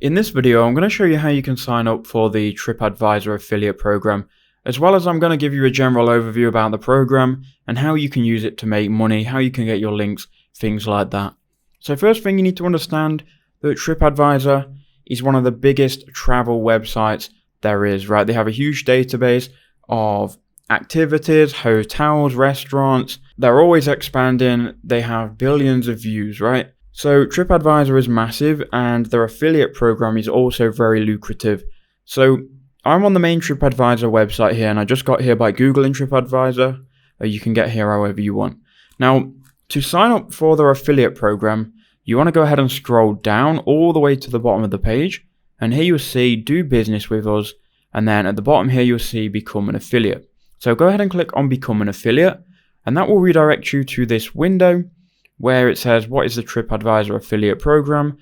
In this video, I'm going to show you how you can sign up for the Tripadvisor affiliate program, as well as I'm going to give you a general overview about the program and how you can use it to make money, how you can get your links, things like that. So first thing you need to understand that Tripadvisor is one of the biggest travel websites there is, right? They have a huge database of activities, hotels, restaurants. They're always expanding. They have billions of views, right? So Tripadvisor is massive and their affiliate program is also very lucrative. So I'm on the main Tripadvisor website here and I just got here by Googling Tripadvisor. You can get here however you want. Now, to sign up for their affiliate program, you want to go ahead and scroll down all the way to the bottom of the page. And here you'll see do business with us. And then at the bottom here, you'll see become an affiliate. So go ahead and click on become an affiliate. And that will redirect you to this window where it says, what is the Tripadvisor affiliate program?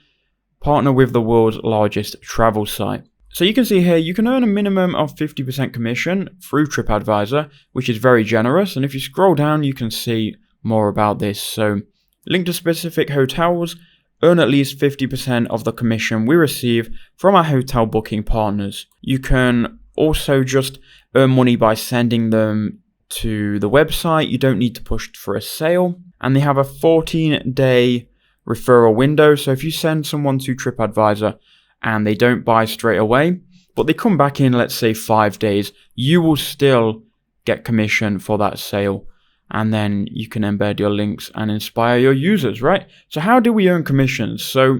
Partner with the world's largest travel site. So you can see here, you can earn a minimum of 50% commission through Tripadvisor, which is very generous. And if you scroll down, you can see more about this. So link to specific hotels, earn at least 50% of the commission we receive from our hotel booking partners. You can also just earn money by sending them to the website. You don't need to push for a sale. And they have a 14-day referral window. So if you send someone to Tripadvisor and they don't buy straight away, but they come back in, let's say 5 days, you will still get commission for that sale. And then you can embed your links and inspire your users, right? So how do we earn commissions? So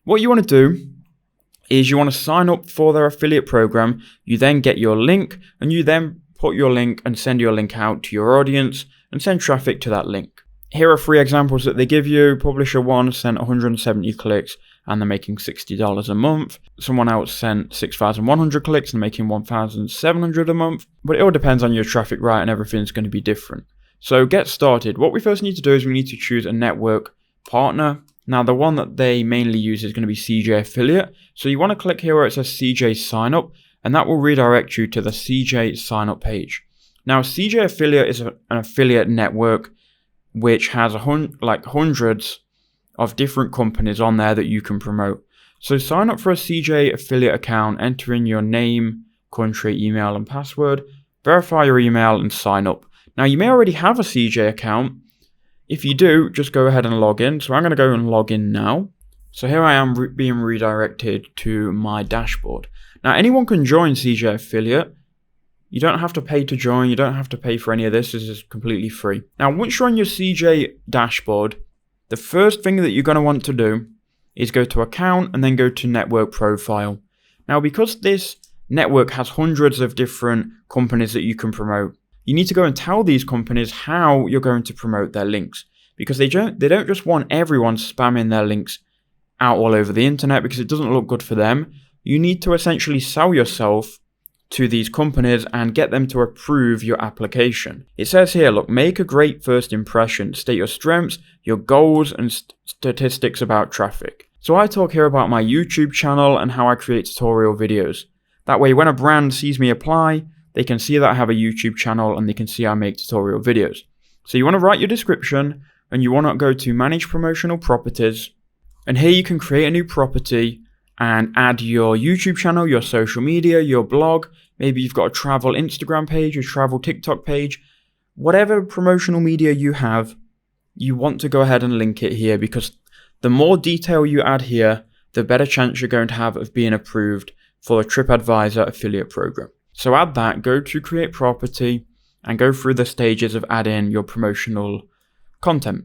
what you want to do is you want to sign up for their affiliate program. You then get your link and you then put your link and send your link out to your audience and send traffic to that link. Here are 3 examples that they give you. Publisher 1 sent 170 clicks and they're making $60 a month. Someone else sent 6,100 clicks and making 1,700 a month. But it all depends on your traffic, right? And everything's going to be different. So get started. What we first need to do is we need to choose a network partner. Now the one that they mainly use is going to be CJ Affiliate. So you want to click here where it says CJ Sign Up and that will redirect you to the CJ Sign Up page. Now CJ Affiliate is an affiliate network which has hundreds of different companies on there that you can promote. So sign up for a CJ Affiliate account, enter in your name, country, email and password, verify your email and sign up. Now you may already have a CJ account. If you do, just go ahead and log in. So I'm going to go and log in now. So here I am being redirected to my dashboard. Now anyone can join CJ Affiliate. You don't have to pay to join. You don't have to pay for any of this. This is completely free. Now once you're on your CJ dashboard, the first thing that you're going to want to do is go to account and then go to network profile. Now because this network has hundreds of different companies that you can promote, you need to go and tell these companies how you're going to promote their links, because they don't just want everyone spamming their links out all over the internet because it doesn't look good for them. You need to essentially sell yourself to these companies and get them to approve your application. It says here, look, make a great first impression, state your strengths, your goals and statistics about traffic. So I talk here about my YouTube channel and how I create tutorial videos. That way when a brand sees me apply, they can see that I have a YouTube channel and they can see I make tutorial videos. So you want to write your description and you want to go to manage promotional properties. And here you can create a new property and add your YouTube channel, your social media, your blog. Maybe you've got a travel Instagram page, a travel TikTok page. Whatever promotional media you have, you want to go ahead and link it here, because the more detail you add here, the better chance you're going to have of being approved for the Tripadvisor affiliate program. So add that, go to create property and go through the stages of adding your promotional content.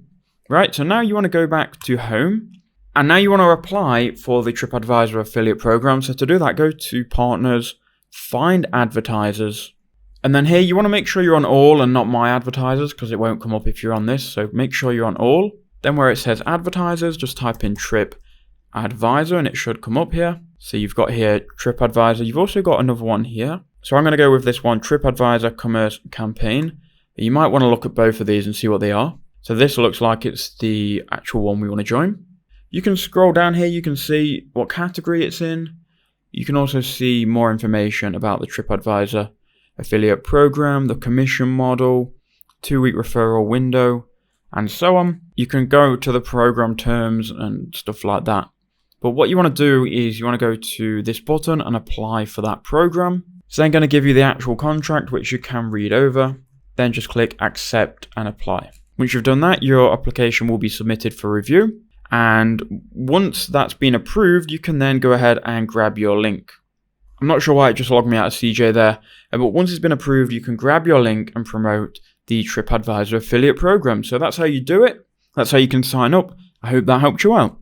Right, so now you want to go back to home and now you want to apply for the Tripadvisor affiliate program. So to do that, go to partners, find advertisers, and then here you want to make sure you're on all and not my advertisers because it won't come up if you're on this. So make sure you're on all. Then where it says advertisers, just type in Tripadvisor and it should come up here. So you've got here Tripadvisor. You've also got another one here. So I'm going to go with this one, Tripadvisor Commerce Campaign. You might want to look at both of these and see what they are. So this looks like it's the actual one we want to join. You can scroll down here, you can see what category it's in. You can also see more information about the Tripadvisor affiliate program, the commission model, 2-week referral window, and so on. You can go to the program terms and stuff like that. But what you want to do is you want to go to this button and apply for that program. It's then going to give you the actual contract, which you can read over. Then just click accept and apply. Once you've done that, your application will be submitted for review. And once that's been approved, you can then go ahead and grab your link. I'm not sure why it just logged me out of CJ there, but once it's been approved, you can grab your link and promote the Tripadvisor affiliate program. So that's how you do it. That's how you can sign up. I hope that helped you out.